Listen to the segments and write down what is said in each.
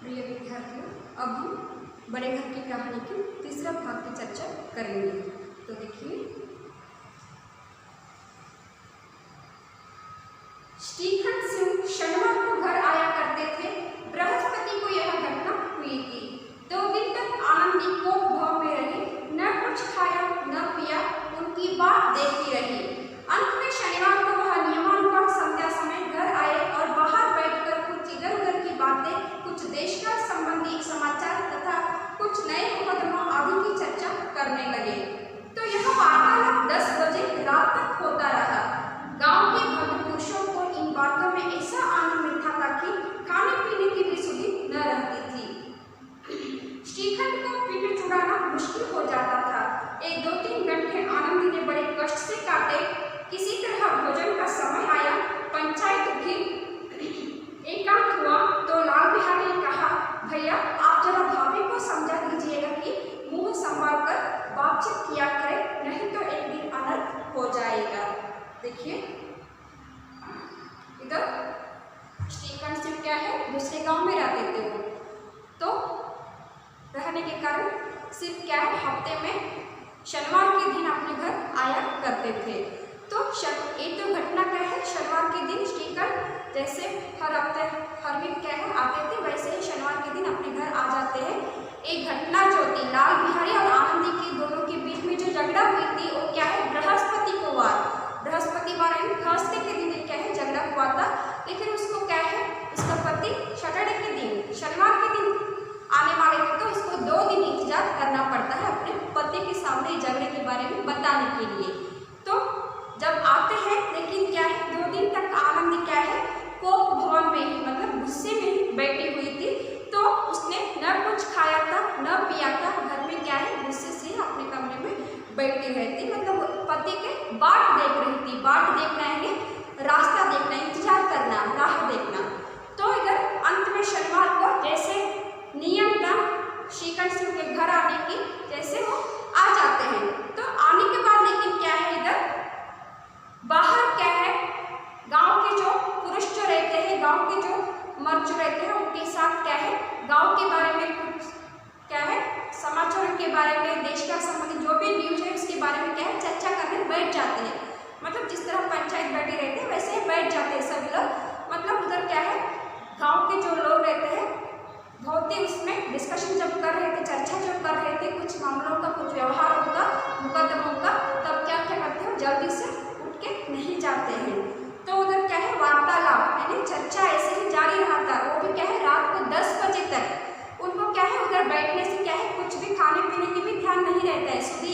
प्रिय विद्यार्थियों, अब हम बड़े घर की कहानी की तीसरा भाग की चर्चा करेंगे। तो देखिए, स्टीफन सिंह शनिवार को घर आया करते थे। बृहस्पति को यह घटना हुई थी। 2 दिन तक आनंदी कोप भाव में रही, न कुछ खाया न पिया, उनकी बात देखती रही। अंत में शनिवार को वह नियमानुसार संध्या समय घर आए और बाहर बैठकर कुछ इधर उधर की बातें, कुछ देशकाल संबंधी समाचार तथा कुछ नए मुकदमों आदि की चर्चा करने लगे। तो यह वार्तालाप 10 बजे रात तक होता रहा। गांव के भद्र पुरुषों को इन बातों में ऐसा आनंद मिलता था कि खाने पीने की भी सुधि न रहती थी। श्रीखंड को पिंड चुराना मुश्किल हो जाता था। 1-2-3 घंटे आनंदी ने बड़े कष्ट से काटे। किसी तरह भोजन का समय आया। पंचायत उठी, एकांत हुआ तो लाल बिहारी ने कहा, भैया आप जरा भाभी को समझा दीजिएगा कि मुंह संभाल कर बातचीत किया करे, नहीं तो एक दिन अनर्थ हो जाएगा। देखिए, इधर श्रीकांत सिंह क्या है, दूसरे गांव में रहते थे वो, तो रहने के कारण सिर्फ क्या है, हफ्ते में शनिवार के दिन अपने घर आया करते थे। तो एक तो घटना क्या है, शनिवार के दिन श्रीकांत जैसे हर हफ्ते हर वीक क्या है आते थे, वैसे ही शनिवार के दिन अपने घर आ जाते हैं। एक घटना जो थी लाल बिहारी और आनंदी के दोनों के बीच में जो झगड़ा हुई थी, वो क्या है, बृहस्पतिवार यानी थर्सडे के दिन क्या है झगड़ा हुआ था। लेकिन उसको क्या है, उसका पति सैटरडे के दिन शनिवार के दिन आने वाले थे, तो इसको 2 दिन इंतजार करना पड़ता है अपने पति के सामने झगड़े के बारे में बताने के लिए। तो जब आते हैं, लेकिन क्या है 2 दिन तक आनंदी क्या है कोप भवन में ही, मतलब गुस्से में ही बैठी हुई थी। तो उसने न कुछ खाया था न पिया था, घर में क्या है गुस्से से अपने कमरे में बैठी रहती, मतलब पति के बाट देख रही थी। बाट देखना है, रास्ता देखना, इंतजार करना, राह देखना। तो इधर अंत में शनिवार को जैसे नियम था श्रीकांत सिंह के घर आने की, जैसे वो आ जाते हैं। तो आने के बाद लेकिन क्या है, इधर बाहर क्या है, गांव के जो पुरुष जो रहते हैं, गांव के जो मर्द जो रहते हैं, उनके साथ क्या है गांव के बारे में कुछ क्या है समाचार के बारे में, देश का संबंधित जो भी न्यूज है उसके बारे में क्या है चर्चा करने बैठ जाते हैं। मतलब जिस तरह पंचायत बैठे रहते हैं वैसे ही बैठ जाते हैं सभी लोग। मतलब उधर क्या है गाँव के जो लोग रहते हैं बहुत ही उसमें डिस्कशन जब कर रहे थे, चर्चा जब कर रहे थे कुछ मामलों का, कुछ व्यवहारों का, मुकदमों का, तब क्या क्या करते हो, जल्दी से उठ के नहीं जाते हैं। तो उधर क्या है वार्तालाप यानी चर्चा ऐसे ही जारी रहा था। वो भी क्या है रात को 10 बजे तक। उनको क्या है उधर बैठने से क्या है कुछ भी खाने पीने की भी ध्यान नहीं रहता है, सुधी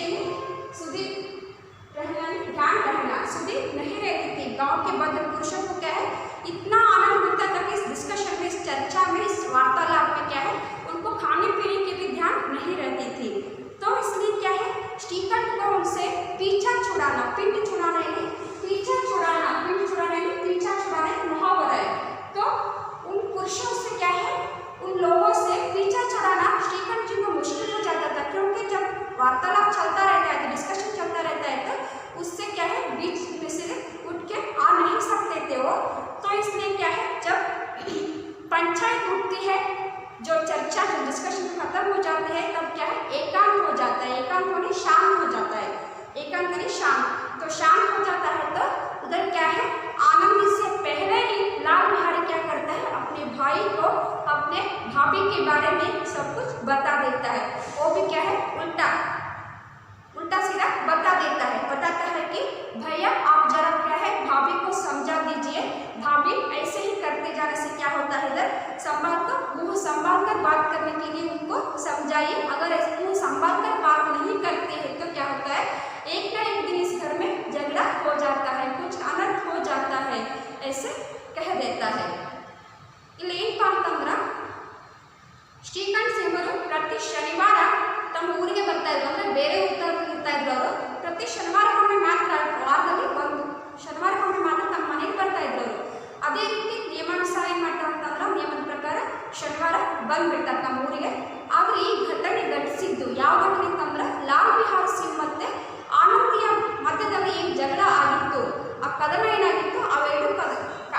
नहीं रहती थी। गांव के बद्ध पुरुषों को क्या है इतना आनंद मिलता था कि इस डिस्कशन में, इस चर्चा में, इस वार्तालाप में क्या है उनको खाने पीने की भी ध्यान नहीं रहती थी। तो इसलिए क्या है श्रीकांत को उनसे पीछा छुड़ाना, पिंड छुड़ाना यानी पीछा छुड़ाना, पिंड छुड़ाना यानी पीछा छुड़ाना एक मुहावरा है। तो उन पुरुषों से क्या है, उन लोगों से पीछा छुड़ाना श्रीकांत जी को मुश्किल हो जाता था, क्योंकि जब वार्तालाप चलता रहता है, डिस्कशन चलता रहता है, तो उससे क्या है बीच में से उठ के आ नहीं सकते थे वो। तो इसलिए क्या है जब पंचायत उठती है, जो चर्चा जो डिस्कशन खत्म हो जाती है, तब क्या है एकांत हो जाता है। एकांत होने शांत हो जाता है, एकांत यानी शांत। तो शांत हो जाता है तो उधर क्या है आनंद से पहले ही लाल बिहारी क्या करता है अपने भाई को अपने भाभी के बारे में सब कुछ बता देता है। वो भी क्या है उल्टा सीधा बता देता है, बताता है कि भैया आप जरा क्या है भाभी को समझा दीजिए, भाभी ऐसे ही करते जाने से क्या होता है, इधर मुंह संभाल कर बात करने के लिए उनको समझाइए। अगर ऐसे मुंह संभाल कर बात नहीं करते हैं तो क्या होता है एक ना एक दिन इस घर में झगड़ा हो जाता है, कुछ अनर्थ हो जाता है, ऐसे कह देता है। ಇಲ್ಲಿ ಏನು ಅಂತಂದ್ರೆ ಶ್ರೀಕಾಂತ್ ಸಿಂಹರು ಪ್ರತಿ ಶನಿವಾರ ತಮ್ಮ ಊರಿಗೆ ಬರ್ತಾ ಇದ್ರು, ಅಂದರೆ ಬೇರೆ ಇರ್ತಾ ಇದ್ರು ಅವರು। ಪ್ರತಿ ಶನಿವಾರಕ್ಕೊಮ್ಮೆ ಮಾತ್ರ, ವಾರದಲ್ಲಿ ಒಂದು ಶನಿವಾರಕ್ಕೊಮ್ಮೆ ಮಾತ್ರ ತಮ್ಮ ಮನೆಗೆ ಬರ್ತಾ ಇದ್ರು ಅವರು। ಅದೇ ರೀತಿ ನಿಯಮಾನುಸಾರ ಏನು ಮಾಡ್ತಾರೆ ಅಂತಂದ್ರೆ ನಿಯಮದ ಪ್ರಕಾರ ಶನಿವಾರ ಬಂದ್ಬಿಡ್ತಾರೆ ನಮ್ಮ ಊರಿಗೆ। ಆದರೆ ಈ ಘಟನೆ ಘಟಿಸಿದ್ದು ಯಾವ ಘಟನೆ ಅಂತಂದ್ರೆ ಲಾಲ್ ಬಿಹಾರ್ ಸಿಂಗ್ ಮತ್ತೆ ಆನಂದಿಯ ಮಧ್ಯದಲ್ಲಿ ಏನು ಜಗಳ ಆಗಿತ್ತು, ಆ ಕದನ ಏನಾಗಿತ್ತು,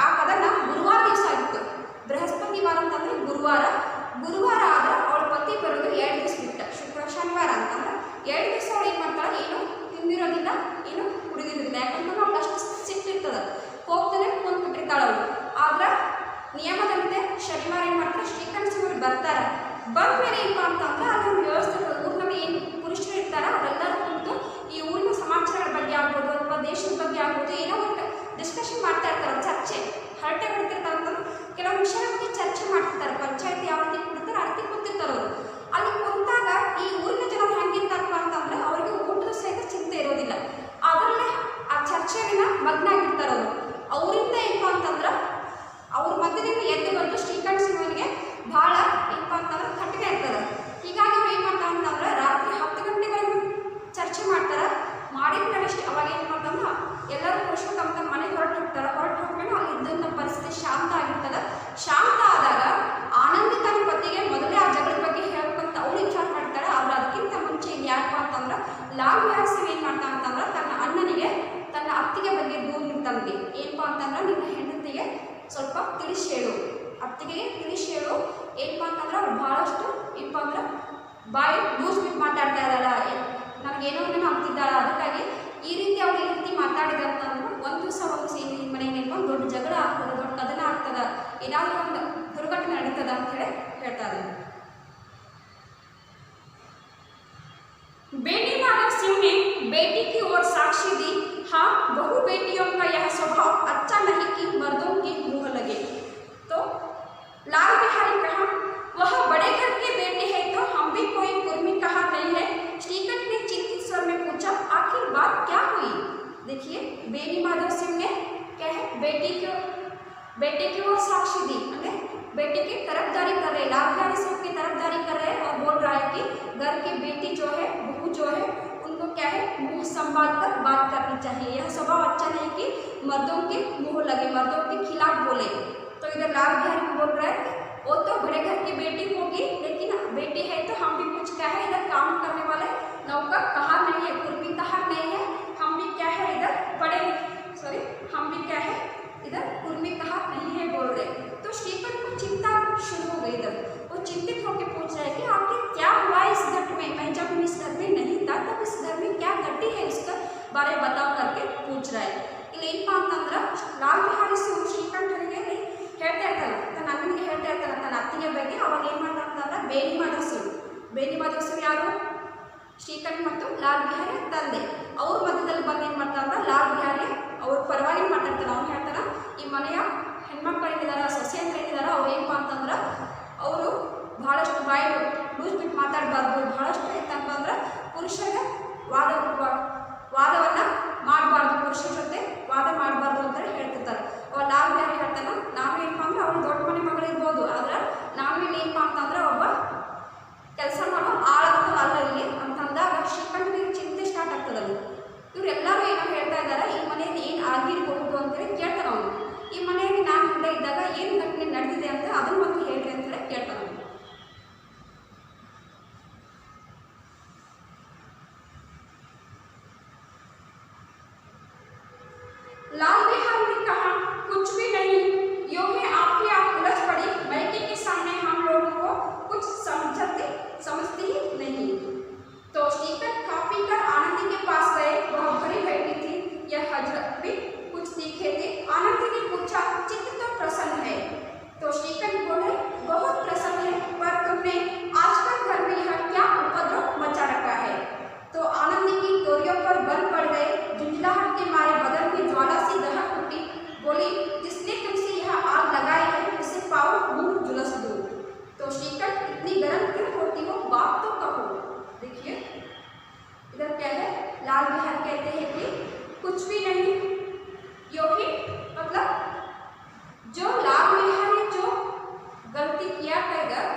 ಆ ಕದನ ಗುರುವಾರ ದಿವಸ ಆಗಿತ್ತು। ಬೃಹಸ್ಪತಿವಾರ ಅಂತಂದರೆ ಗುರುವಾರ ಶನಿವಾರ ಏನು ಮಾಡ್ತಾರೆ ಶ್ರೀಕಂಠ ಸಿಂಗ್ ಬರ್ತಾರೆ. ಬಂದ ಮೇಲೆ ಏನಪ್ಪ ಅಂತಂದ್ರೆ ಅಲ್ಲಿ ಒಂದು ವ್ಯವಸ್ಥೆ ಊರಿನಲ್ಲಿ ಏನು ಪುರುಷರು ಇರ್ತಾರೆ ಅವರೆಲ್ಲರೂ ಕುಂತು ಈ ಊರಿನ ಸಮಾಚಾರಗಳ ಬಗ್ಗೆ ಆಗ್ಬೋದು ಅಥವಾ ದೇಶದ ಬಗ್ಗೆ ಆಗ್ಬೋದು ಏನೋ ಒಂದು ಡಿಸ್ಕಷನ್ ಮಾಡ್ತಾ ಇರ್ತಾರೆ, ಚರ್ಚೆ ಹರಟೆ ಹೊಡಿತಿರ್ತಾರೆ ಅಂತಂದ್ರೆ ಕೆಲವು ವಿಷಯಗಳ ಬಗ್ಗೆ ಚರ್ಚೆ ಮಾಡ್ತಿರ್ತಾರೆ. ಪಂಚಾಯತಿ ಯಾವ ರೀತಿ ಕುಡಿತಾರೆ ಆ ರೀತಿ ಕೂತಿರ್ತಾರೆ ಅವರು. ಅಲ್ಲಿ ಕುಂತಾಗ ಈ ಊರಿನ ಜನರು ಹೆಂಗಿರ್ತಾರಪ್ಪ ಅಂತಂದ್ರೆ ಅವರಿಗೆ ಊಟದ ಸಹಿತ ಚಿಂತೆ ಇರೋದಿಲ್ಲ, ಅದರಲ್ಲೇ ಆ ಚರ್ಚೆಯನ್ನ ಮಗ್ನ ಆಗಿರ್ತಾರೆ ಅವರು. ಅವರಿಂದ ಏನಪ್ಪ ಅಂತಂದ್ರೆ ಅವ್ರ ಮಧ್ಯದಿಂದ ಎದ್ದು ಬಂದು ಶ್ರೀಕಂಠ ಸಿಂಹನಿಗೆ ಭಾಳ ಏನಪ್ಪ ಅಂತಂದ್ರೆ ಕಟ್ಟಿಗೆ ಇರ್ತದೆ. ಹೀಗಾಗಿ ಅವ್ರು ಏನು ಮಾಡ್ತಾರೆ ಅಂತಂದ್ರೆ ರಾತ್ರಿ 10 ಗಂಟೆವರೆಗೂ ಚರ್ಚೆ ಮಾಡ್ತಾರೆ. ಮಾಡಿದ ಮೇಲೆ ಅವಾಗ ಏನು ಮಾಡ್ತಂದ್ರೆ ಎಲ್ಲರೂ ಪುರುಷರು ತಮ್ಮ ತಮ್ಮ ಮನೆಗೆ ಹೊರಟು ಹೋಗ್ತಾರೆ. ಹೊರಟು ಹೋಗ್ಮೇಲೆ ಅಲ್ಲಿ ಇದ್ದಂಥ ಪರಿಸ್ಥಿತಿ ಶಾಂತ ಆಗಿರ್ತದೆ. ಶಾಂತ ಆದಾಗ ಆನಂದಿ ತನ್ನ ಪತಿಗೆ ಮೊದಲೇ ಆ ಜಗಳದ ಬಗ್ಗೆ ಹೇಳ್ಬೇಕಂತ ಅವಳು ವಿಚಾರ ಮಾಡ್ತಾಳೆ. ಆದ್ರೆ ಅದಕ್ಕಿಂತ ಮುಂಚೆ ಯಾಕಪ್ಪ ಅಂತಂದ್ರೆ ಲಾಲ್ ಬಿಹಾರ್ ಸಿಂಗ್ ಏನು ಮಾಡ್ತಾನೆ ಅಂತಂದ್ರೆ ತನ್ನ ಅಣ್ಣನಿಗೆ ತನ್ನ ಅತ್ತಿಗೆ ಬಗ್ಗೆ ದೂರ ನಿಂತಂಗೆ ಏನಪ್ಪ ಅಂತಂದ್ರೆ ನಿನ್ನ ಹೆಂಡತಿಗೆ ಸ್ವಲ್ಪ ತಿಳಿಸಿ ಹೇಳು, ಅತ್ತಿಗೆ ತಿಳಿಸಿ ಹೇಳು. ಏನಪ್ಪ ಅಂತಂದ್ರೆ ಅವ್ರು ಭಾಳಷ್ಟು ಏನಪ್ಪ ಅಂದ್ರೆ ಬಾಯಿ ಲೂಸ್ ಬಿಟ್ಟು ಮಾತಾಡ್ತಾ ಇದ್ದಾಳ, ನನಗೇನೋ ಅಂತಿದ್ದಾಳ. ಅದಕ್ಕಾಗಿ ಈ ರೀತಿ ಅವ್ರು ಈ ರೀತಿ ಮಾತಾಡಿದ ಅಂತಂದ್ರೆ ಒಂದು ದಿವಸ ಈ ಮನೆಗೆ ಒಂದು ದೊಡ್ಡ ಜಗಳ ಆಗ್ತದೆ, ದೊಡ್ಡ ಕದನ ಆಗ್ತದೆ, ಏನಾದರೂ ಒಂದು ದುರ್ಘಟನೆ ನಡೀತದ ಅಂತ ಹೇಳಿ ಹೇಳ್ತಾ ಇದ್ದಾರೆ. बेटी माधव सिंह ने बेटी की ओर साक्षी दी, हाँ बहु बेटियों का यह स्वभाव अच्छा नहीं कि मर्दों के मुंह लगे। तो लाल बिहारी कहा वह बड़े घर के बेटे हैं तो हम भी कोई कुर्मी कहा नहीं है। श्रीकंठ ने चिंतित स्वर में पूछा आखिर बात क्या हुई। देखिए बेटी माधव सिंह ने क्या है बेटे की ओर साक्षी दी, बेटे की तरफदारी कर रहे, लाल बिहारी सिंह की तरफदारी कर रहे और बोल रहा है कि घर की बेटी जो है बहू जो है उनको क्या है मुंह संभाल कर बात करनी चाहिए। यह स्वभाव अच्छा नहीं कि मर्दों के मुंह लगे, मर्दों के खिलाफ बोले। तो इधर लाल बिहारी को बोल रहा है वो तो बड़े घर की बेटी होगी लेकिन बेटी है तो हम भी कुछ क्या है इधर काम करने वाले नौकर कहा नहीं है, कुर्मी कहा नहीं है, हम भी क्या है इधर हम भी क्या है इधर कुर्मी कहा नहीं है बोल रहे। तो श्रीकंठ को चिंता शुरू हो गई। इधर वो चिंतित होकर पूछ रहा है कि आखिर क्या हुआ इस घर में, मैं जब इस घर में नहीं था तब इस घर में क्या घटी है इसका बारे बताओ करके पूछ रहा है। ಇಲ್ಲಿ ಏನಪ್ಪ ಅಂತಂದ್ರೆ ಲಾಲ್ ಬಿಹಾರಿ ಸಿಂಗ್ ಶ್ರೀಕಂಠನಿಗೆ ಹೇಳ್ತಾ ಇರ್ತಾನೆ, ತನ್ನ ಅಣ್ಣನಿಗೆ ಹೇಳ್ತಾ ಇರ್ತಾನೆ ತನ್ನ ಅತ್ತಿಗೆ ಬಗ್ಗೆ. ಅವಾಗ ಏನು ಮಾಡ್ತಾರಂತಂದ್ರೆ ಬೇಡಿ ಮಾಧವ್ ಸಿಂಗ್ ಯಾರು ಶ್ರೀಕಂಠ ಮತ್ತು ಲಾಲ್ ಬಿಹಾರಿ ತಂದೆ, ಅವ್ರ ಮಧ್ಯದಲ್ಲಿ ಬಂದು ಏನು ಮಾಡ್ತಾರಂದ್ರೆ ಲಾಲ್ ಬಿಹಾರಿ ಅವ್ರ ಪರವಾಗಿ ಮಾತಾಡ್ತಾನೆ. ಅವ್ನು ಹೇಳ್ತಾನೆ ಈ ಮನೆಯ ಹೆಣ್ಮಕ್ಳು ಏನಿದಾರ ಸೊಸೆ ಅಂತ ಏನಿದಾರ ಅವ್ರು ಏನಪ್ಪ ಅಂತಂದ್ರೆ ಅವರು ಭಾಳಷ್ಟು ಬಾಯಿ ಲೂಸ್ ಬಿಟ್ಟು ಮಾತಾಡಬಾರ್ದು, ಭಾಳಷ್ಟು ಎಂತಂದ್ರೆ ಪುರುಷರಿಗೆ ವಾದವನ್ನು ಮಾಡಬಾರ್ದು, ಪುರುಷರ ಜೊತೆ ವಾದ ಮಾಡಬಾರ್ದು ಅಂತೇಳಿ ಹೇಳ್ತಿರ್ತಾರೆ. ಅವ ಲಾಲ್ ಬಿಹಾರಿ ಹೇಳ್ತಾನೆ ನಾವು ಏನಪ್ಪ ಅಂದ್ರೆ ಅವ್ರು ದೊಡ್ಡ ಮನೆ ಮಗಳು ಇರ್ಬೋದು, ಆದ್ರೆ ನಾವೇನು ಏನಪ್ಪ ಅಂತಂದ್ರೆ ಒಬ್ಬ ಕೆಲಸ ಮಾಡೋ ಆಳಂತೂ ಅಲ್ಲ ಇಲ್ಲಿ ಅಂತಂದಾಗ ಶ್ರೀಕಂಠನಿಗೆ ಚಿಂತೆ ಸ್ಟಾರ್ಟ್ ಆಗ್ತದಲ್ಲಿ. ಇವರೆಲ್ಲರೂ ಏನೋ ಹೇಳ್ತಾ ಇದ್ದಾರೆ ಈ ಮನೆಯಲ್ಲಿ ಏನು ಆಗಿರಬಹುದು ಅಂತೇಳಿ ಕೇಳ್ತಾನೆ ಅವನು. ಈ ಮನೆಯಲ್ಲಿ ನಾನು ಮುಂದೆ ಇದ್ದಾಗ ಏನು ಘಟನೆ ನಡೆದಿದೆ ಅಂತ ಅದನ್ನು ಒಂದು ಹೇಳ್ರಿ ಅಂತೇಳಿ ಕೇಳ್ತಾನೆ ಅವನು. लाल बिहारी ने कहा कुछ भी नहीं, यो है आपकी आप उलझ पड़ी, मैके के सामने हम लोगों को कुछ समझती ही नहीं। तो श्रीकंठ काफी कर आनंदी के पास गए, वह भरी बैठी थी, यह हजरत भी कुछ तीखे थे। आनंदी ने पूछा चित्त तो प्रसन्न है। तो श्रीकंठ बोले बहुत प्रसन्न है, पर तुमने आजकल घर में यह क्या उपद्रव मचा रखा है। तो आनंदी की डोरियों पर बल पड़ गए, झुंझलाहट के मारे बदन की ज्वाला सी दहक उठी, बोली जिसने तुमसे यह आग लगाई है उसे पाओ मुंह झुलस दो। तो श्रीकंठ इतनी गर्म क्यों होती हो, बात तो कहो। देखिए इधर क्या है लाल बिहार कहते हैं कि कुछ भी नहीं, यो ही मतलब जो लाल बिहार ने जो गलती किया है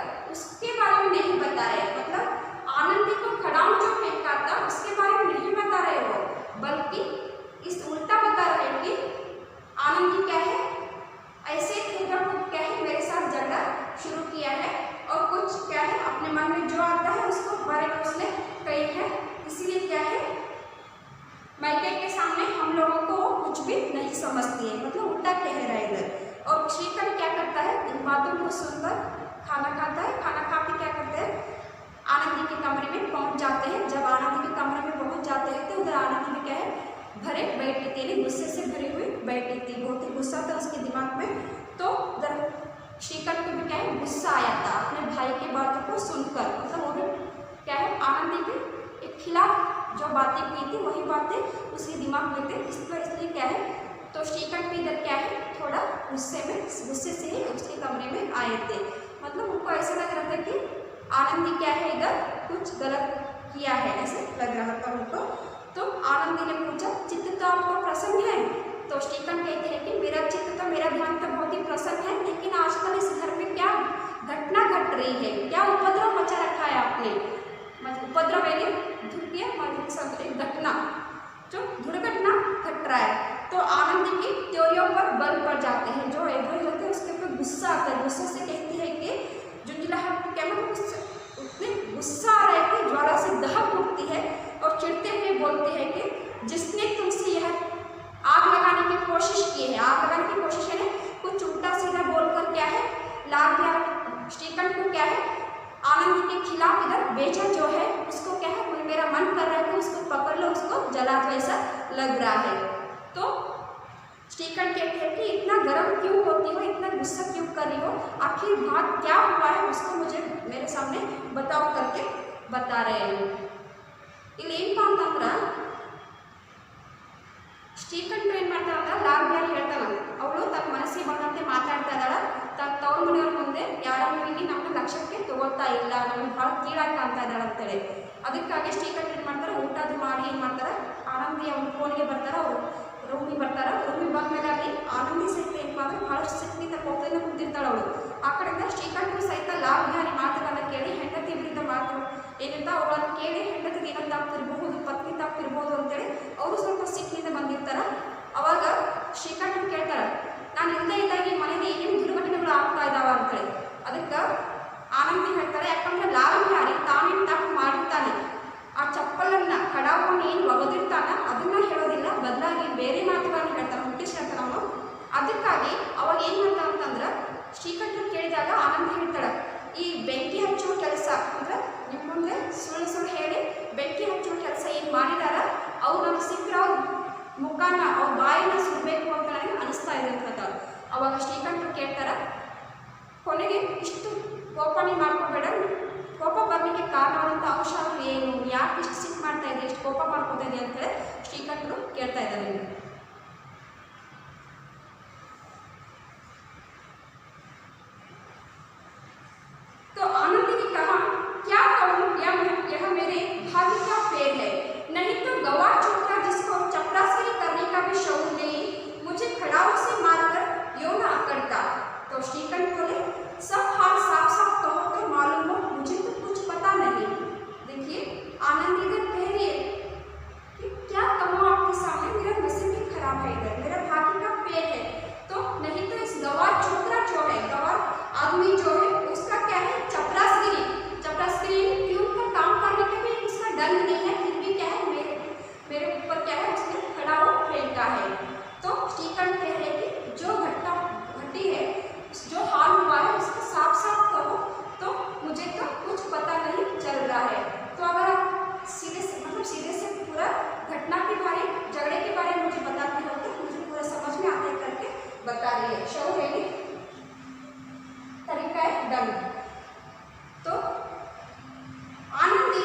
उसके बारे में नहीं बता रहे, मतलब आनंदी को खड़ाऊ जो फेंका था उसके बारे में नहीं बता रहे हो, बल्कि इस उल्टा बता रहे हैं कि आनंदी क्या है ऐसे क्या है मेरे साथ झगड़ा शुरू किया है और कुछ क्या है अपने मन में जो आता है उसको बारे में उसने कही है, इसीलिए क्या है मैके के सामने हम लोगों को कुछ भी नहीं समझती है, मतलब उल्टा कह रहा है इधर। और श्रीकंठ क्या करता है इन बातों को सुनकर खाना खाता है, खाना खा के क्या करते हैं आनंदी के कमरे में पहुंच जाते हैं। जब आनंदी के कमरे में पहुंच जाते हैं तो उधर आनंदी में क्या है भरे बैठी थी, गुस्से से भरी हुई बैठी थी, बहुत ही गुस्सा था उसके दिमाग में। तो उधर श्रीकंठ को भी बातें उसके दिमाग में थे, इसलिए क्या है तो श्रीकांत भी इधर क्या है थोड़ा गुस्से से ही उसके कमरे में आए थे। मतलब उनको ऐसा लग रहा था कि आनंदी क्या है इधर कुछ गलत किया है, ऐसे लग रहा था उनको। तो आनंदी ने पूछा चित्त तो आपको प्रसन्न है? तो श्रीकांत कहते हैं कि मेरा चित्त तो मेरा ध्यान तो बहुत ही प्रसन्न है, लेकिन आजकल इस घर में क्या घटना घट रही है, क्या उपद्रव मचा रखा है आपने। उपद्रव यानी घटना, जो दुर्घटना घट रहा है। तो आनंदी की त्योरियों पर बल पड़ जाते हैं, जो एवरेज होते हैं उसके ऊपर गुस्सा आता है। गुस्से से कहती है कि झुंझुलाहट क्या उतने गुस्सा आ रहा है कि ज्वाला से दहक उठती है और चिढ़ते हुए बोलते हैं कि जिसने तुमसे यह आग लगाने की कोशिश की है, आग लगाने की कोशिश है ना, कुछ उल्टा सीधा बोलकर क्या है लाल श्रीकांत को क्या है आनंदी के खिलाफ इधर बेचा जो है उसको क्या है मेरा मन कर रहा है कि उसको पकड़ लो, उसको जला दो, ऐसा लग रहा है। तो श्रीकांत कहते हैं कि इतना गर्म क्यों होती हो, इतना गुस्सा क्यों कर रही हो, आखिर बात क्या हुआ है उसको मुझे मेरे सामने बताओ करके बता रहे हैं। ಇಲ್ಲಿ ಏನಪ್ಪ ಅಂತಂದ್ರೆ ಶ್ರೀಕಂಠ ಏನು ಮಾಡ್ತಾಳ ಲಾಲ್ ಬಿಹಾರಿ ಹೇಳ್ತಾಳ ಅವಳು ತನ್ನ ಮನಸ್ಸಿಗೆ ಬಂದಂತೆ ಮಾತಾಡ್ತಾ ಇದ್ದಾಳ ತನ್ನ ತವ್ರ ಮನೆಯವ್ರ ಮುಂದೆ ಯಾರನ್ನು ಇಲ್ಲಿ ನಮ್ಮ ಲಕ್ಷ್ಯಕ್ಕೆ ತಗೋತಾ ಇಲ್ಲ, ನಮ್ಗೆ ಭಾಳ ಕೀಳಾಗಿ ಕಾಣ್ತಾ ಇದ್ದಾಳೆ ಅಂತೇಳಿ। ಅದಕ್ಕಾಗಿ ಶ್ರೀಕಂಠ ಏನು ಮಾಡ್ತಾರೆ ಊಟ ಅದು ಮಾಡಿ ಏನು ಮಾಡ್ತಾರೆ ಆನಂದಿ ಅವ್ನ ಫೋನಿಗೆ ಬರ್ತಾರೆ, ಅವರು ರೂಮಿಗೆ ಬರ್ತಾರೆ। ರೂಮಿಗೆ ಬಂದಮೇಲೆ ಅಲ್ಲಿ ಆನಂದಿ ಸಹಿತ ಏನು ಮಾಡಿದ್ರೆ ಭಾಳಷ್ಟು ಸಿಟ್ಟಿನಿಂದ ಕೋಪದಿಂದ ಕುಂತಿರ್ತಾಳೆ ಅವಳು। ಆ ಕಡೆಯಿಂದ ಶ್ರೀಕಂಠ ಸಹಿತ ಲಾಲ್ ಬಿಹಾರಿ ಮಾತುಗಳನ್ನ ಕೇಳಿ ಹೆಂಡತಿ ವಿರುದ್ಧ ಮಾತು ಏನಿಂದ ಅವುಗಳನ್ನು ಕೇಳಿ ಹೆಂಡತಿಗೆ ಏನೋ ತಪ್ಪಿರ್ಬಹುದು, ಪತ್ನಿ ತಪ್ಪಿರ್ಬೋದು ಅಂತೇಳಿ ಅವರು ಸ್ವಲ್ಪ ಸಿಟ್ಟಿನಿಂದ ಬಂದಿರ್ತಾರೆ। ಅವಾಗ ಶ್ರೀಕಂಠ ಕೇಳ್ತಾರೆ ನಾನು ಇಲ್ಲದೇ ಇದ್ದಾಗ ಈ ಮನೇಲಿ ಏನೇನು ದುರ್ಘಟನೆಗಳು ಆಗ್ತಾ ಇದ್ದಾವ ಅಂತೇಳಿ। ಅದಕ್ಕೆ ಆನಂದಿ ಹೇಳ್ತಾರೆ ಯಾಕಂದ್ರೆ ಲಾಲ್ ಬಿಹಾರಿ ತಾನೇನು ತಪ್ಪು ಮಾಡಿರ್ತಾನೆ, ಆ ಚಪ್ಪಲನ್ನ ಕಡಾವನ್ನು ಏನು ಒಗೆದಿರ್ತಾನ ಅದನ್ನ ಹೇಳೋದಿಲ್ಲ, ಬದಲಾಗಿ ಬೇರೆ ಮಾತುಗಳನ್ನ ಹೇಳ್ತಾನೆ, ಹುಟ್ಟಿಸಿ ಹೇಳ್ತಾನೆ ಅವನು। ಅದಕ್ಕಾಗಿ ಅವಾಗ ಏನು ಮಾಡ್ತಾನೆ ಅಂತಂದ್ರೆ ಶ್ರೀಕಂಠ ಕೇಳಿದಾಗ ಆನಂದಿ ಹೇಳ್ತಾಳೆ ಈ ಬೆಂಕಿ ಹಚ್ಚುವ ಕೆಲಸ ಅಂದ್ರೆ ನಿಮ್ಮ ಮುಂದೆ ಸುಳ್ಳು ಹೇಳಿ ಬೆಂಕಿ ಹಚ್ಚುವ ಕೆಲಸ ಏನು ಮಾಡಿದಾರ ಅವ್ರು ನಮ್ಗೆ ಸಿಕ್ಕರೆ ಅವ್ರ ಮುಖಾನ ಅವ್ರ ಬಾಯಿನ ಸುಡಬೇಕು ಅಂತ ನನಗೆ ಅನಿಸ್ತಾ ಇದೆ ಅಂತ ಹೇಳ್ತಾರೆ। ಅವಾಗ ಶ್ರೀಕಂಠರು ಕೇಳ್ತಾರ ಕೊನೆಗೆ ಇಷ್ಟು ಕೋಪಣೆ ಮಾಡ್ಕೋಬೇಡ, ಕೋಪ ಬರಲಿಕ್ಕೆ ಕಾರಣವಾದಂಥ ಅಂಶಗಳು ಏನು, ಯಾಕೆ ಇಷ್ಟು ಸಿಟ್ಟು ಮಾಡ್ತಾ ಇದೆ, ಇಷ್ಟು ಕೋಪ ಮಾಡ್ಕೋತಾ ಇದೆ ಅಂತೇಳಿ ಶ್ರೀಕಂಠರು ಕೇಳ್ತಾ ಇದ್ದಾರೆ। तो आनंदी ने कहा क्या कहूँ, यह मेरे भाग्य का फेर है, नहीं तो गवाह चोखा जिसको चपरासी करने का भी शौक नहीं मुझे खड़ाओं से मारकर यूं ना अकड़ता। तो श्रीकंठ बोले सब हाल साफ साफ कहो तो मालूम हो, मुझे तो कुछ पता नहीं। देखिए आनंदी इधर कह रही है कि क्या कहूँ आपके सामने, मेरा नसीब ही खराब है, इधर मेरा भाग्य का फेर है। तो नहीं तो इस गवाह चोकरा जो है, गवाह आदमी जो है उसका क्या है चपरासगिरी क्यों का काम करने का भी उसका दंड नहीं है, फिर भी क्या है मेरे ऊपर क्या है उसने खड़ाओ फेंका है। तो श्रीकंठ कह रहे कि जो घटना घटी है, जो हाल हुआ है उसको साफ साफ कहो तो मुझे तो कुछ पता नहीं चल रहा है। तो अगर आप सीधे से पूरा घटना के बारे झगड़े के बारे में मुझे बताते हो तो मुझे पूरा समझ में आते करके बता रही है। शो है तरीका है दंड। तो आनंदी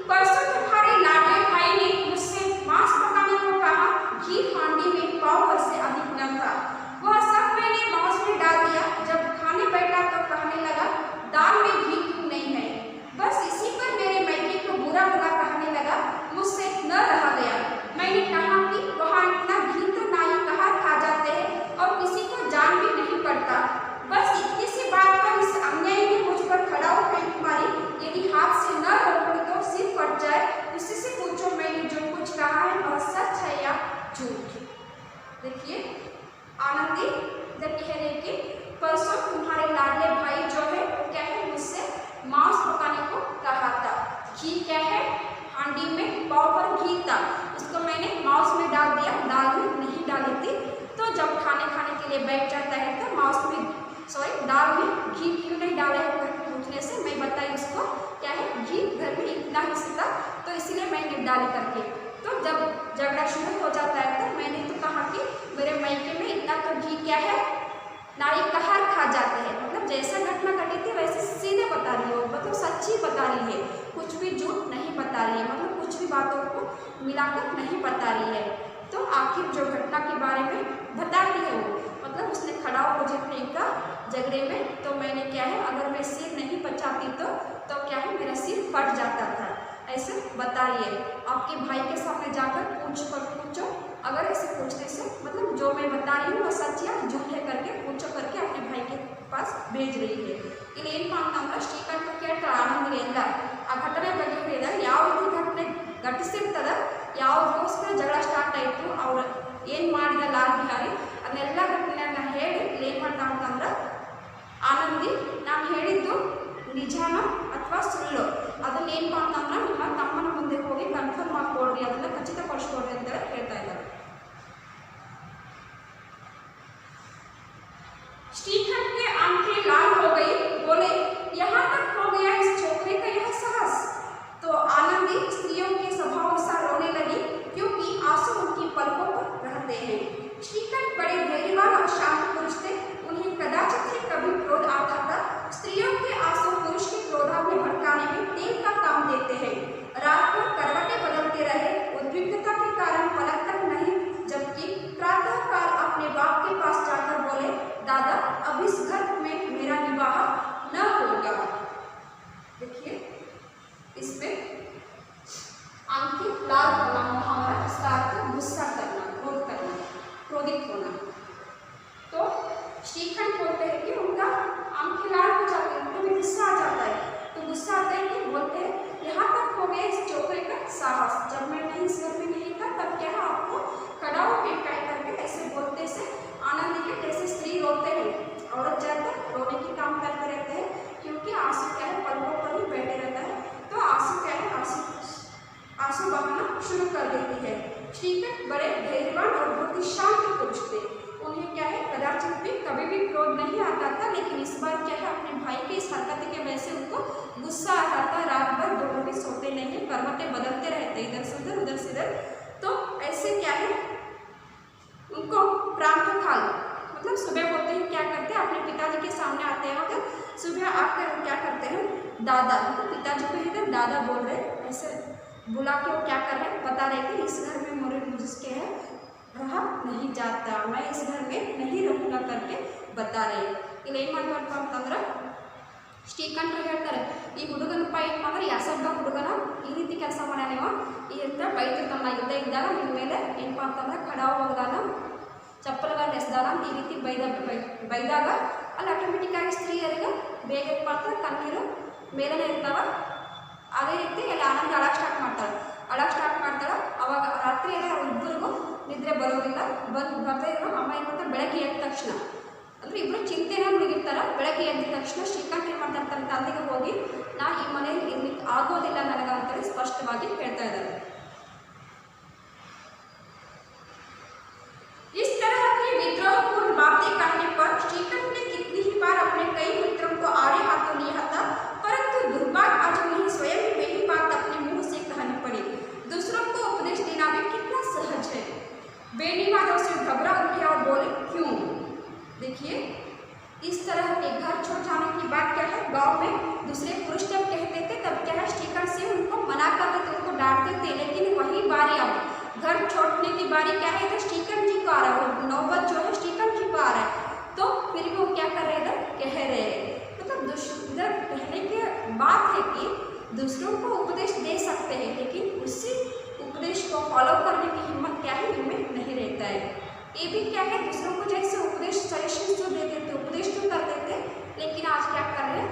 परसों तुम्हारे लाडले भाई ने मुझसे मांस पकाने को कहा, घी हांडी में पाव भर से अधिक न था, वह सब मैंने मांस में डाल दिया। जब खाने बैठा तो कहने लगा दाल में घी क्यों नहीं है। बस इसी पर मेरे मैके को बुरा भला कहने लगा, मुझसे न रहा गया। मैंने कहा कि वहाँ इतना घी तो नाई कहाँ खा जाते हैं और किसी को जान भी नहीं पड़ता। बस इतनी सी बात पर इस अन्याय ने मुझ पर खड़ा हो फेंक मारी, यदि हाथ से न रोकूं तो सिर फट जाए। उसी से पूछो मैंने जो कुछ कहा है वह सच है या झूठ। देखिए आनंदी जब कह रहे कि परसों तुम्हारे लाडले भाई जो है क्या है मुझसे मांस पकाने को कहा था, घी क्या है हांडी में पाव पर घी था, उसको मैंने मांस में डाल दिया, दाल में नहीं डाली थी। तो जब खाने के लिए बैठ जाता है तो मांस में दाल में घी क्यों नहीं डाले पूछने से मैं बताई उसको क्या है घी घर में इतना ही था तो इसलिए मैंने डाली करके। तो जब झगड़ा शुरू हो जाता है तो मैंने तो कहा कि मेरे मैके में इतना तो घी क्या है नाई कहर खा जाते हैं, मतलब जैसा घटना घटी थी वैसे सीधे बता रही हो, मतलब सच सच्ची बता रही है, कुछ भी झूठ नहीं बता रही है, मतलब कुछ भी बातों को मिलाकर नहीं बता रही है। तो आखिर जो घटना के बारे में बताती है वो, मतलब उसने खड़ाऊ मुझे फेंका झगड़े में, तो मैंने क्या है, अगर मैं सिर नहीं बचाती तो क्या है, मेरा सिर फट जाता था, ऐसे बता रही है। आपके भाई के सामने जाकर पूछो, अगर ऐसे पूछने से मतलब जो मैं बता रही हूँ वो सच या झूठ है करके पूछो करके अपने भाई के पास भेज रही है। ಇಲ್ಲಿ ಏನಪ್ಪಾ ಅಂತಂದ್ರೆ ಶ್ರೀಕಂಠ ಕೇಳ್ತಾ ಆನಂದಿನಿಂದ ಆ ಘಟನೆ ಬಗ್ಗೆ ಹೇಳಿದಾಗ ಯಾವ ರೀತಿ ಘಟನೆ ಘಟಿಸಿರ್ತದ, ಯಾವುದಕ್ಕೋಸ್ಕರ ಜಗಳ ಸ್ಟಾರ್ಟ್ ಆಯಿತು, ಅವ್ರು ಏನು ಮಾಡಿದ ಲಾಲ್ ಬಿಹಾರಿ ಅದನ್ನೆಲ್ಲ ಘಟನೆಯನ್ನ ಹೇಳಿ ಇಲ್ಲಿ ಏನು ಮಾಡ್ತಾ ಅಂತಂದ್ರೆ ಆನಂದಿ ನಾನು ಹೇಳಿದ್ದು ನಿಜಾನ ಅಥವಾ ಸುಳ್ಳು ಅದನ್ನ ಏನಪ್ಪಾ ಅಂತಂದ್ರೆ ನಿಮ್ಮ ತಮ್ಮನ ಮುಂದೆ ಹೋಗಿ ಕನ್ಫರ್ಮ್ ಮಾಡ್ಕೊಡ್ರಿ, ಅದನ್ನ ಖಚಿತಪಡಿಸ್ಕೊಡ್ರಿ ಅಂತ ಹೇಳ್ತಾ ಇದ್ದಾರೆ। श्रीखंड के आंखें लाल हो गई, बोले यहाँ तक हो गया इस छोकरे का यह साहस। तो आनंदी स्त्रियों के स्वभावानुसार रोने लगी, क्योंकि आंसू उनकी पलकों पर रहते हैं। श्रीखंड बड़े धैर्यवान और शांत पुरुष थे, उन्हें कदाचित ही कभी क्रोध आता था। स्त्रियों के आंसू पुरुष के क्रोधाग्नि भड़काने में तेल का काम देते हैं। रात को करवटें बदलते रहे, उद्विग्नता के कारण पलक तक नहीं, जबकि प्रातः काल अपने बाप के पास जाकर बोले, दादा अब इस घर में मेरा विवाह न होगा। देखिए इसमें आंखें लाल होना, मुहावरा इसका अर्थ गुस्सा करना, क्रोध करना, क्रोधित होना। तो श्रीखंड बोलते हैं कि उनका आंखें लाल हो जाती है, उनको भी गुस्सा आ जाता है। तो गुस्सा आता है कि बोलते हैं यहाँ तक हो गया इस छोकरे का साहस, जब मैं नहीं इस घर में नहीं था तब क्या है आपको खड़ा होकर काय करके ऐसे बोलते से आनंद के जैसे स्त्री रोते हैं, औरत ज्यादा रोने की काम करते रहते हैं, क्योंकि आंसू क्या है पलकों पर ही बैठे रहता है, तो आंसू क्या है आंसू बहाना शुरू कर देती है। श्रीखंड बड़े धैर्यवान और बहुत ही शांत पुरुष थे, उन्हें क्या है कदाचित भी कभी भी क्रोध नहीं आता था, लेकिन इस बार क्या है अपने भाई के इस हरकत के वजह से उनको गुस्सा आता था। रात भर दोनों भी सोते नहीं, करवटें बदलते रहते इधर से उधर उधर से इधर। तो ऐसे क्या है उनको प्रातः काल मतलब सुबह होते हैं क्या करते हैं, अपने पिताजी के सामने आते हैं, मतलब सुबह आकर क्या करते हैं दादा, मतलब पिताजी को इधर दादा बोल रहे, ऐसे बुला के वो क्या कर रहे हैं बता रहे कि इस घर में मोरे जिसके है रहा नहीं जाता, मैं इस घर में नहीं रहूँगा करके बता रहे। ಇಲ್ಲಿ ಏನು ಮಾಡಬೇಕು ಅಂತಂದ್ರೆ ಶ್ರೀಕಂಠರು ಹೇಳ್ತಾರೆ, ಈ ಹುಡುಗನಪ್ಪ ಏನಪ್ಪ ಅಂದ್ರೆ ಯಾಸಬ್ಬ ಹುಡುಗನ ಈ ರೀತಿ ಕೆಲಸ ಮಾಡ್ಯಾನ, ನೀವು ಈ ಅಂತ ಬೈತಿರ್ತಾನ, ಯುದ್ಧ ಇದ್ದಾಗ ನಿಮ್ಮ ಮೇಲೆ ಏನಪ್ಪ ಅಂತಂದ್ರೆ ಕಡಾವು ಒಗದಾನ, ಚಪ್ಪಲುಗಳನ್ನ ಎಸ್ದಾನ ಅಂತ ಈ ರೀತಿ ಬೈದಾಗ ಅಲ್ಲಿ ಆಟೋಮೆಟಿಕ್ಕಾಗಿ ಸ್ತ್ರೀಯರಿಗೆ ಬೇಗ ಏನಪ್ಪ ಅಂತಂದ್ರೆ ಕಣ್ಣೀರು ಮೇಲೇ ಇರ್ತಾವ। ಅದೇ ರೀತಿ ಅಲ್ಲಿ ಆನಂದ ಅಳಕ್ಕೆ ಸ್ಟಾರ್ಟ್ ಮಾಡ್ತಾಳೆ, ಅವಾಗ ರಾತ್ರಿ ಎಲ್ಲ ಇಬ್ಬರಿಗೂ ನಿದ್ರೆ ಬರೋದಿಲ್ಲ, ಬರ್ತಾ ಇರೋ ಅಮ್ಮ ಏನು ಮಾಡ್ತಾರೆ ಬೆಳಗ್ಗೆ ಎದ್ದ ತಕ್ಷಣ ಅಂದರೆ ಇಬ್ಬರು ಚಿಂತೆನ ಮುಳುಗಿರ್ತಾರೆ, ಬೆಳಗ್ಗೆ ಎದ್ದ ತಕ್ಷಣ ಶ್ರೀಕಾಂತ್ ಏನು ಮಾಡ್ತಾರೆ ತನ್ನ ತಂದೆಗೆ ಹೋಗಿ ನಾ ಈ ಮನೆಯಲ್ಲಿ ಇರ್ಲಿಕ್ಕೆ ಆಗೋದಿಲ್ಲ ನನಗೆ ಅಂತೇಳಿ ಸ್ಪಷ್ಟವಾಗಿ ಹೇಳ್ತಾ ಇದ್ದಾರೆ। इस तरह की विद्रोहपूर्ण बातें कहने पर श्रीकांत ने कितनी ही बार अपने कई मित्रों को आड़े हाथों लिया था, परंतु दुर्भाग्य आज उन्हें स्वयं वही बात अपने मुंह से कहनी पड़ी। दूसरों को उपदेश देना भी कितना सहज है। बेनीवादों से घबरा उठे और बोले क्यों। देखिए इस तरह के घर छोड़ जाने की बात क्या है, गांव में दूसरे पुरुष जब कहते थे तब क्या है श्रीकांत से उनको मना करते थे, उनको डांटते थे, लेकिन वही बारी अब घर छोड़ने की बारी क्या है इधर श्रीकांत जी को आ रहा है, वो नौबत जो है श्रीकांत जी को आ रहा है, तो फिर भी वो क्या कर रहे इधर कह रहे हैं, मतलब इधर कहने की बात है कि दूसरों को उपदेश दे सकते हैं, लेकिन उसी उपदेश को फॉलो करने की हिम्मत क्या है इनमें नहीं रहता है। ये भी क्या है दूसरों को जैसे उपदेश सजेशन जो देते थे, उपदेश जो करते थे, लेकिन आज क्या कर रहे हैं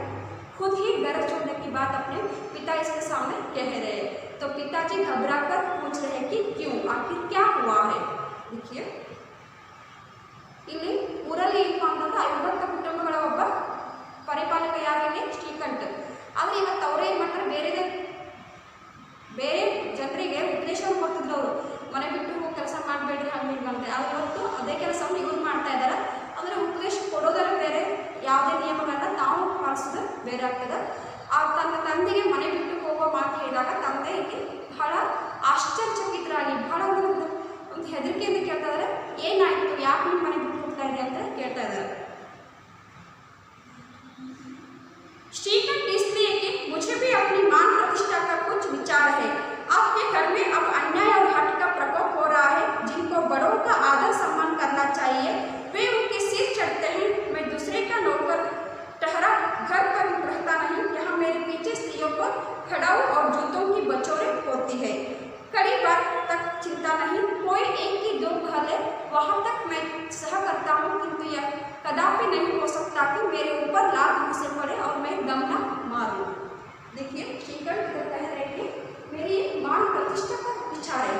खुद ही घर छोड़ने की बात अपने पिता इसके सामने कह रहे हैं। तो पिताजी घबरा कर पूछ रहे हैं कि क्यों, आखिर क्या हुआ है। देखिए ಇಲ್ಲಿ ಊರಲ್ಲಿ ಏನಪ್ಪಾ ಅಂತಂದ್ರೆ 50 ಕುಟುಂಬಗಳ ಒಬ್ಬ ಪರಿಪಾಲಕ ಯಾರು ಇಲ್ಲಿ ಶ್ರೀಕಂಠ, ಆದರೆ ಇವತ್ತು ಅವರೇ ಏನು ಮಾಡ್ತಾರೆ ಬೇರೆ ಜನರಿಗೆ ಉಪದೇಶವನ್ನು ಕೊಡ್ತಿದ್ರು, ಅವರು ಮನೆ ಬಿಟ್ಟು ಹೋಗಿ ಕೆಲಸ ಮಾಡಬೇಡ್ರಿ ಹಂಗೆ ಅಂತ, ಆದರೆ ಇವತ್ತು ಅದೇ ಕೆಲಸವನ್ನು ಇವ್ರು ಮಾಡ್ತಾ ಇದ್ದಾರೆ, ಅಂದರೆ ಉಪದೇಶ ಕೊಡೋದರ ಬೇರೆ, ಯಾವುದೇ ನಿಯಮಗಳನ್ನ ನಾವು ಪಾಲಿಸೋದು ಬೇರೆ ಆಗ್ತದೆ। ಆ ತನ್ನ ತಂದೆಗೆ ಮನೆ ಬಿಟ್ಟು ಹೋಗೋ ಮಾತು ಹೇಳಿದಾಗ ತಂದೆ ಇಲ್ಲಿ ಬಹಳ ಆಶ್ಚರ್ಯಚಕಿತರಾಗಿ ಬಹಳ ಒಂದು ಹೆದರಿಕೆಯಿಂದ ಕೇಳ್ತಾ ಇದ್ದಾರೆ, ಏನಾಯಿತು, ಯಾಕೆ ನಿಮ್ಮ ಮನೆ ಬಿಟ್ಟು ಹೋಗ್ತಾ ಇದೆ ಅಂತ ಕೇಳ್ತಾ ಇದ್ದಾರೆ। श्रीकांत इसलिए कि मुझे भी अपनी मान प्रतिष्ठा का कुछ विचार है। आपके घर में अब अन्याय और हट का प्रकोप हो रहा है। जिनको बड़ों का आदर सम्मान करना चाहिए वे उनके सिर चढ़ते हैं। मैं दूसरे का नौकर ठहरा घर पर रहता नहीं। यहाँ मेरे पीछे स्त्रियों को खड़ाऊ और जूतों की बचौरे होती है। कड़ी बात तक चिंता नहीं, कोई एक की दो पहले वहाँ तक मैं सह करता हूँ, किंतु यह कदापि नहीं हो सकता कि मेरे ऊपर लात घुसे पड़े और मैं दम न मारूं। देखिए श्रीकंठ कह रहे हैं मेरी मान प्रतिष्ठा का विचार है,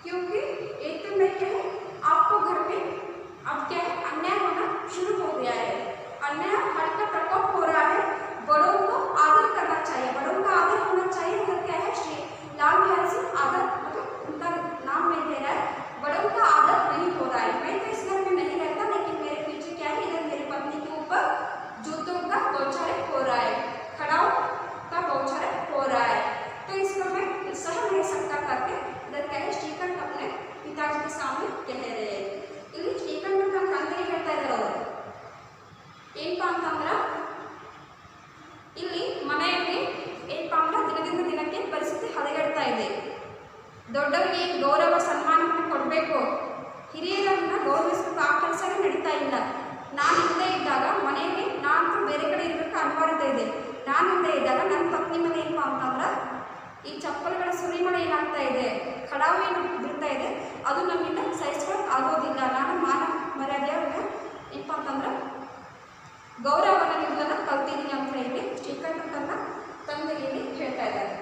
क्योंकि एक तो मैं क्या है आपको घर में अब क्या है अन्याय होना शुरू हो गया है, अन्याय हट का प्रकोप हो रहा है। बड़ों को आदर करना चाहिए, बड़ों का आदर होना चाहिए। अगर क्या है श्री लाल बिहारी सिंह आदर मतलब उनका नाम नहीं दे रहा है, बड़ों का आदर नहीं हो रहा है। मैं तो इस घर में नहीं रहता, लेकिन मेरे पीछे क्या है इधर मेरी पत्नी के ऊपर जूतों का बौछार हो रहा है, खड़ाऊ का बौछार हो रहा है, तो इसको मैं सह नहीं सकता करके इधर क्या है श्रीकंठ अपने पिताजी के सामने कह रहे हैं। ಇಲ್ಲಿ ಶ್ರೀಕಂಠ ತಂದೆ ಹೇಳ್ತಾ ಇದ್ದಾರೆ ಅವರು ಏನಪ್ಪ ಅಂತಂದ್ರೆ ಇಲ್ಲಿ ಮನೆಯಲ್ಲಿ ಏನಪ್ಪ ಅಂದ್ರೆ ದಿನದಿಂದ ದಿನಕ್ಕೆ ಪರಿಸ್ಥಿತಿ ಹದಗೆಡ್ತಾ ಇದೆ. ದೊಡ್ಡವರಿಗೆ ಗೌರವ ಸನ್ಮಾನವನ್ನು ಕೊಡಬೇಕು, ಹಿರಿಯರನ್ನ ಗೌರವಿಸಬೇಕು, ಆ ಕೆಲಸನೇ ನಡೀತಾ ಇಲ್ಲ. ನಾನು ಹಿಂದೆ ಇದ್ದಾಗ ಮನೆಯಲ್ಲಿ ನಾನು ಬೇರೆ ಕಡೆ ಇರಬೇಕು ಅನಿವಾರ್ಯತೆ ಇದೆ. ನಾನು ಹಿಂದೆ ಇದ್ದಾಗ ನನ್ನ ಪತ್ನಿ ಮೇಲೆ ಏನಪ್ಪ ಅಂತಂದ್ರೆ ಈ ಚಪ್ಪಲಿಗಳ ಸುರಿಮಳೆ ಏನಾಗ್ತಾ ಇದೆ, ಖಡಾವು ಏನು ಬೀಳ್ತಾ ಇದೆ, ಅದು ನಮ್ಮಿಂದ ಸಹಿಸ್ಕೊಳ್ಳೋಕೆ ಆಗೋದಿಲ್ಲ. ನಾನು ಮಾನ ಮರ್ಯಾದೆಯನ್ನು ಏನಪ್ಪ ಅಂತಂದ್ರೆ ಗೌರವವನ್ನು ನೀಡೋದನ್ನು ಕಲ್ತಿದ್ದೀನಿ ಅಂತ ಹೇಳಿ ಶ್ರೀಕಂಠ ತನ್ನ ತಂದೆಯಲ್ಲಿ ಹೇಳ್ತಾ ಇದ್ದಾರೆ.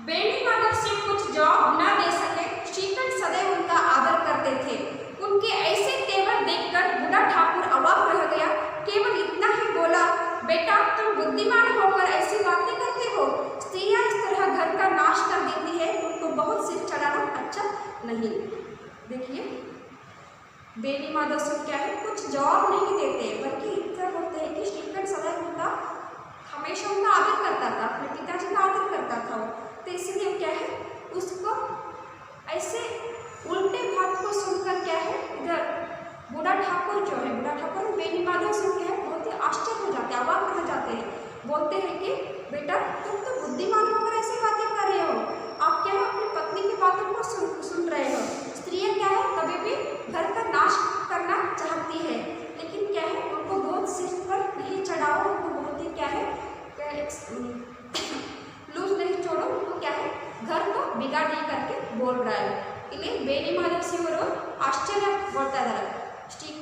बेनी माधव सिंह कुछ जवाब न दे सके। श्रीकंठ सदैव उनका आदर करते थे। उनके ऐसे तेवर देखकर बूढ़ा ठाकुर अवाक रह गया। केवल इतना ही बोला, बेटा तुम बुद्धिमान होकर ऐसी बातें करते हो। स्त्रियां इस तरह घर का नाश कर देती है, उनको बहुत सिर चढ़ाना अच्छा नहीं। देखिए बेनी माधव सिंह क्या है कुछ जवाब नहीं देते, बल्कि इतना बोलते हैं कि श्रीकंठ सदैव उनका हमेशा उनका आदर करता था, अपने पिताजी का आदर करता था। तो इसलिए क्या है उसको ऐसे उल्टे बात को सुनकर क्या है इधर बूढ़ा ठाकुर जो है, बूढ़ा ठाकुर बेनी माधव सिंह क्या है बहुत ही आश्चर्य हो जाते हैं, अवाक रह जाते हैं। बोलते हैं कि बेटा तुम तो बुद्धिमान होकर ऐसी बातें कर रहे हो, आप क्या है अपनी पत्नी की बातों को सुन रहे हो। स्त्रियाँ क्या है कभी भी घर का नाश करना चाहती है, लेकिन क्या है उनको बहुत सिर पर नहीं चढ़ाओ, उनको बहुत ही क्या है लूज नहीं छोड़ो, उनको क्या है घर को बिगाड़ी करके बोल रहा है। ಇಲ್ಲಿ ಬೇನಿ ಮಾಧವ್ ಸಿಂಗ್ ಅವರು ಆಶ್ಚರ್ಯ ಪಡ್ತಾ ಇದ್ದಾರೆ.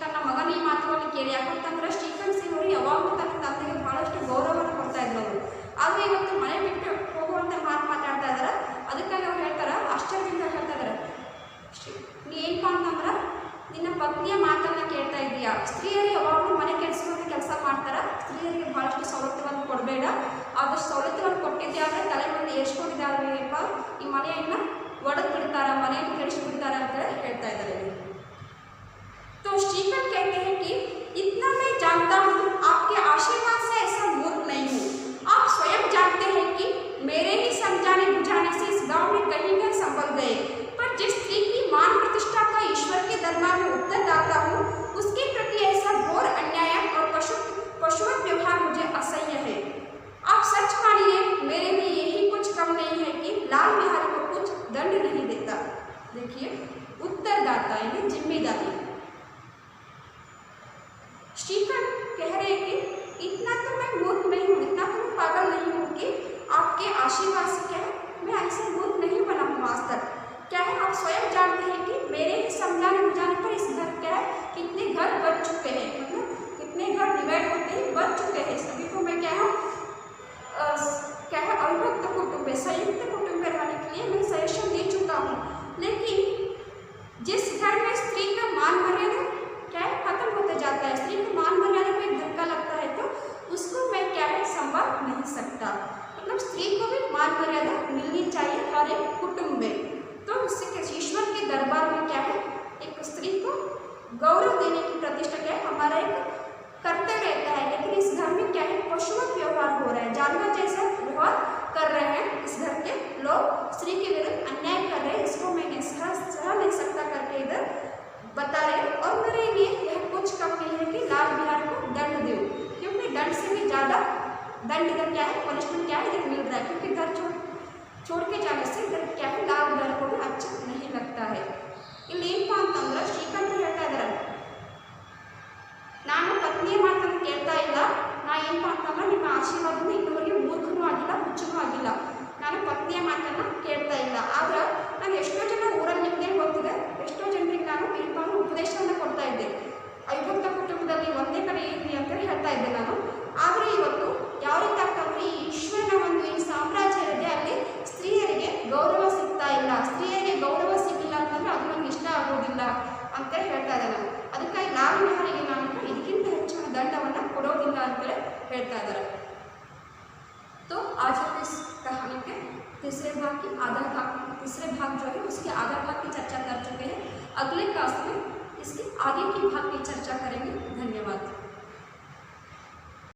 ತನ್ನ ಮಗನ ಈ ಮಾತುಗಳನ್ನು ಕೇಳಿ, ಯಾಕಂತಂದ್ರೆ ಶ್ರೀಕಂಠ ಸಿಂಗ್ ಅವರು ಯಾವಾಗಲೂ ತನ್ನ ತಂದೆಗೆ ಬಹಳಷ್ಟು ಗೌರವವನ್ನು ಕೊಡ್ತಾ ಇದ್ರು ಅವರು. ಆದರೆ ಇವತ್ತು ಮನೆ ಬಿಟ್ಟು ಹೋಗುವಂಥ ಮಾತಾಡ್ತಾ ಇದ್ದಾರೆ. ಅದಕ್ಕಾಗಿ ಅವ್ರು ಹೇಳ್ತಾರೆ, ಆಶ್ಚರ್ಯದಿಂದ ಹೇಳ್ತಾ ಇದ್ದಾರೆ, ನೀ ಏನಪ್ಪ ಅಂತಂದ್ರೆ ನಿನ್ನ ಪತ್ನಿಯ ಮಾತನ್ನು ಕೇಳ್ತಾ ಇದೀಯಾ. ಸ್ತ್ರೀಯರು ಯಾವಾಗಲೂ ಮನೆ ಕೆಡಿಸುವಂಥ ಕೆಲಸ ಮಾಡ್ತಾರೆ, ಸ್ತ್ರೀಯರಿಗೆ ಬಹಳಷ್ಟು ಸವಲತ್ತುಗಳನ್ನು ಕೊಡಬೇಡ, ಆದಷ್ಟು ಸವಲತ್ತುಗಳನ್ನು ಕೊಟ್ಟಿದ್ದೆ ಆದರೆ ತಲೆ ಮೇಲೆ ಏರ್ಸ್ಕೊಂಡಿದ್ದಾರಪ್ಪ ಈ ಮನೆಯನ್ನು ಒಡೆದು ಬಿಡ್ತಾರ, ಮನೆಯನ್ನು ಕೆಡಿಸ್ಬಿಡ್ತಾರೆ ಅಂತ ಹೇಳ್ತಾ ಇದ್ದಾರೆ. तो श्रीकंठ कहते हैं कि इतना मैं जानता हूँ आपके आशीर्वाद से ऐसा मूर्ख नहीं हूँ। आप स्वयं जानते हैं कि मेरे ही समझाने बुझाने से इस गांव में कहीं न संभल गए, पर जिस स्त्री की मान प्रतिष्ठा का ईश्वर के दरबार में उत्तरदाता हूँ उसके प्रति ऐसा घोर अन्याय और पशुवत व्यवहार मुझे असह्य है। आप सच मानिए मेरे लिए यही कुछ कम नहीं है कि लाल बिहारी को कुछ दंड नहीं देता। देखिए उत्तरदाता यानी जिम्मेदारी। श्रीकंठ कह रहे हैं कि इतना तो मैं मूर्ख नहीं हूँ, इतना तो मैं पागल नहीं हूँ कि आपके आशीर्वाद से क्या है मैं ऐसे मूर्ख नहीं बना हूँ आज तक। क्या है आप स्वयं जानते हैं कि मेरे ही समझाने बुझाने पर इस घर क्या है कितने घर बच चुके हैं, मतलब कितने घर डिवाइड होते हैं बच चुके हैं। सभी को मैं क्या है अविभक्त कुटुंब में संयुक्त कुटुंब में रहने के लिए मैं सजेशन दे चुका हूँ, लेकिन जिस घर में स्त्री का मान मर्यादा क्या है खत्म होते जाता है, स्त्री को मान मर्यादा को एक धक्का लगता है तो उसको मैं क्या है संभाल नहीं सकता। मतलब स्त्री को भी मान मर्यादा मिलनी चाहिए हर एक कुटुंब में। तो उससे ईश्वर के दरबार में क्या है एक स्त्री को गौरव देने की प्रतिष्ठा क्या है हमारा एक करते रहता है, लेकिन इस घर में क्या है पशुवत व्यवहार हो रहा है, जानवर जैसा व्यवहार कर रहे हैं इस घर के लोग, स्त्री के विरुद्ध अन्याय कर रहे हैं, इसको मैं सह नहीं सकता करके इधर बता रहे हैं और मेरे लिए दंड इधर क्या है, पनिशमेंट क्या है इधर मिल रहा है, क्योंकि घर छोड़ के जाने से इधर क्या है लाभ घर को भी अच्छा नहीं लगता है। ಇಲ್ಲಿ ಏನಪ್ಪಾ ಅಂತಂದ್ರೆ ಶ್ರೀಕಂಠರು ಹೇಳ್ತಾ ಇದ್ದಾರೆ, ನಾನು ಪತ್ನಿಯ ಮಾತನ್ನು ಕೇಳ್ತಾ ಇಲ್ಲ, ನಾ ಏನಪ್ಪಾ ಅಂತಂದ್ರೆ ನಿಮ್ಮ ಆಶೀರ್ವಾದದಿಂದ ಇನ್ನೂವರೆಗೆ ಮೂರ್ಖನೂ ಆಗಿಲ್ಲ ಹುಚ್ಚನೂ ಆಗಿಲ್ಲ, ನಾನು ಪತ್ನಿಯ ಮಾತನ್ನು ಕೇಳ್ತಾ ಇಲ್ಲ. ಆದ್ರೆ ನಾನು ಎಷ್ಟೋ ಜನ ಊರಲ್ಲಿ ನಿಮಗೆ ಗೊತ್ತಿದೆ, ಎಷ್ಟೋ ಜನರಿಗೆ ನಾನು ಏನಪ್ಪಾ ಅಂದ್ರೆ ಉಪದೇಶವನ್ನು ಕೊಡ್ತಾ ಇದ್ದೆ, ಅವಿಭಕ್ತ ಕುಟುಂಬದಲ್ಲಿ ಒಂದೇ ಕಡೆ ಇರಲಿ ಅಂತ ಹೇಳ್ತಾ ಇದ್ದೆ ನಾನು. ಆದರೆ ಇವತ್ತು ಯಾವ ರೀತಿ ಆಗ್ತಂದ್ರೆ ಈ ಈಶ್ವರನ ಒಂದು ಏನು ಸಾಮ್ರಾಜ್ಯ ಇದೆ ಅಲ್ಲಿ ಸ್ತ್ರೀಯರಿಗೆ ಗೌರವ ಸಿಗ್ತಾ ಇಲ್ಲ, ಸ್ತ್ರೀಯರಿಗೆ ಗೌರವ ಸಿಗಲಿಲ್ಲ ಅಂತಂದ್ರೆ ಅದು ನನಗೆ ಇಷ್ಟ ಆಗೋದಿಲ್ಲ ಅಂತ ಹೇಳ್ತಾ ಇದ್ದಾರೆ. ಅದಕ್ಕಾಗಿ ಲಾಭವಿಹಾರಿಗೆ ನಾನು ಇದಕ್ಕಿಂತ ಹೆಚ್ಚಿನ ದಂಡವನ್ನು ಕೊಡೋದಿಲ್ಲ ಅಂತೇಳಿ ಹೇಳ್ತಾ ಇದ್ದಾರೆ. तो आज हम इस कहानी के तीसरे भाग जो है उसके आधा भाग की चर्चा कर चुके हैं। अगले क्लास में इसके आगे की भाग की चर्चा करेंगे। धन्यवाद।